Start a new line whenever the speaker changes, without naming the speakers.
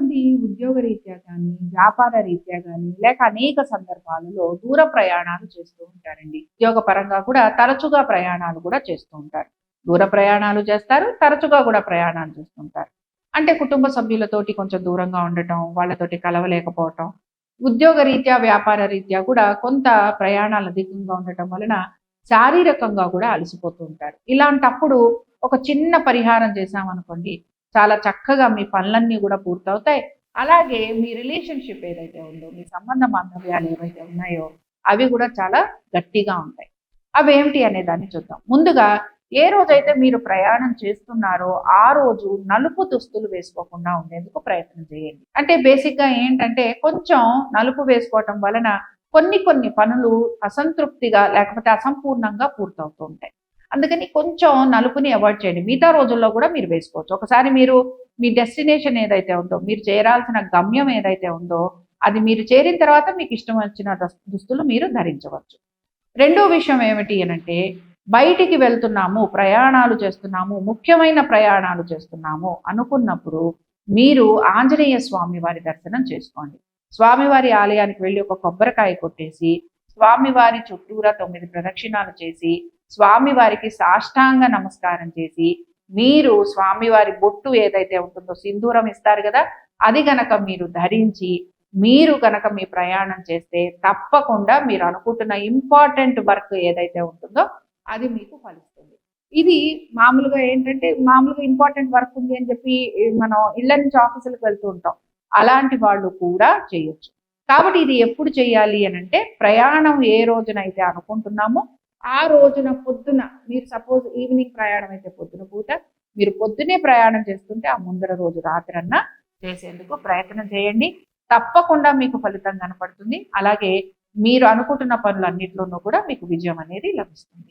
మంది ఉద్యోగరీత్యా కానీ, వ్యాపార రీత్యా గానీ, లేక అనేక సందర్భాలలో దూర ప్రయాణాలు చేస్తూ ఉంటారండి. ఉద్యోగ పరంగా కూడా తరచుగా ప్రయాణాలు కూడా చేస్తూ ఉంటారు. దూర ప్రయాణాలు చేస్తారు, తరచుగా కూడా ప్రయాణాలు చేస్తుంటారు. అంటే కుటుంబ సభ్యులతోటి కొంచెం దూరంగా ఉండటం, వాళ్ళతోటి కలవలేకపోవటం, ఉద్యోగ రీత్యా, వ్యాపార రీత్యా కూడా కొంత ప్రయాణాలు అధికంగా ఉండటం వలన శారీరకంగా కూడా అలసిపోతూ ఉంటారు. ఇలాంటప్పుడు ఒక చిన్న పరిహారం చేశామనుకోండి, చాలా చక్కగా మీ పనులన్నీ కూడా పూర్తవుతాయి. అలాగే మీ రిలేషన్‌షిప్ ఏదైతే ఉందో, మీ సంబంధ బాంధవ్యాలు ఏవైతే ఉన్నాయో, అవి కూడా చాలా గట్టిగా ఉంటాయి. అవేమిటి అనే దాన్ని చూద్దాం. ముందుగా ఏ రోజైతే మీరు ప్రయాణం చేస్తున్నారో, ఆ రోజు నలుపు దుస్తులు వేసుకోకుండా ఉండేందుకు ప్రయత్నం చేయండి. అంటే బేసిక్‌గా ఏంటంటే, కొంచెం నలుపు వేసుకోవటం వలన కొన్ని కొన్ని పనులు అసంతృప్తిగా లేకపోతే అసంపూర్ణంగా పూర్తవుతూ ఉంటాయి. అందుకని కొంచెం నలుపుని అవాయిడ్ చేయండి. మిగతా రోజుల్లో కూడా మీరు వేసుకోవచ్చు. ఒకసారి మీరు మీ డెస్టినేషన్ ఏదైతే ఉందో, మీరు చేరాల్సిన గమ్యం ఏదైతే ఉందో, అది మీరు చేరిన తర్వాత మీకు ఇష్టం వచ్చిన దుస్తులు మీరు ధరించవచ్చు. రెండో విషయం ఏమిటి అనంటే, బయటికి వెళ్తున్నాము, ప్రయాణాలు చేస్తున్నాము, ముఖ్యమైన ప్రయాణాలు చేస్తున్నాము అనుకున్నప్పుడు మీరు ఆంజనేయ స్వామి వారి దర్శనం చేసుకోండి. స్వామివారి ఆలయానికి వెళ్ళి ఒక కొబ్బరికాయ కొట్టేసి, స్వామివారి చుట్టూరా 9 ప్రదక్షిణాలు చేసి, స్వామివారికి సాష్టాంగ నమస్కారం చేసి, మీరు స్వామివారి బొట్టు ఏదైతే ఉంటుందో, సింధూరం ఇస్తారు కదా, అది గనక మీరు ధరించి, మీరు గనక మీ ప్రయాణం చేస్తే తప్పకుండా మీరు అనుకుంటున్న ఇంపార్టెంట్ వర్క్ ఏదైతే ఉంటుందో అది మీకు ఫలిస్తుంది. ఇది మామూలుగా ఏంటంటే, మామూలుగా ఇంపార్టెంట్ వర్క్ ఉంది అని చెప్పి మనం ఇళ్ళ నుంచి ఆఫీసులకు వెళ్తూ ఉంటాం. అలాంటి వాళ్ళు కూడా చేయొచ్చు. కాబట్టి ఇది ఎప్పుడు చేయాలి అనంటే, ప్రయాణం ఏ రోజునైతే అనుకుంటున్నామో ఆ రోజున పొద్దున, మీరు సపోజ్ ఈవినింగ్ ప్రయాణం అయితే పొద్దున పూట, మీరు పొద్దునే ప్రయాణం చేస్తుంటే ఆ ముందర రోజు రాత్రన్నా చేసేందుకు ప్రయత్నం చేయండి. తప్పకుండా మీకు ఫలితం కనపడుతుంది. అలాగే మీరు అనుకుంటున్న పనులన్నిట్లోనూ కూడా మీకు విజయం అనేది లభిస్తుంది.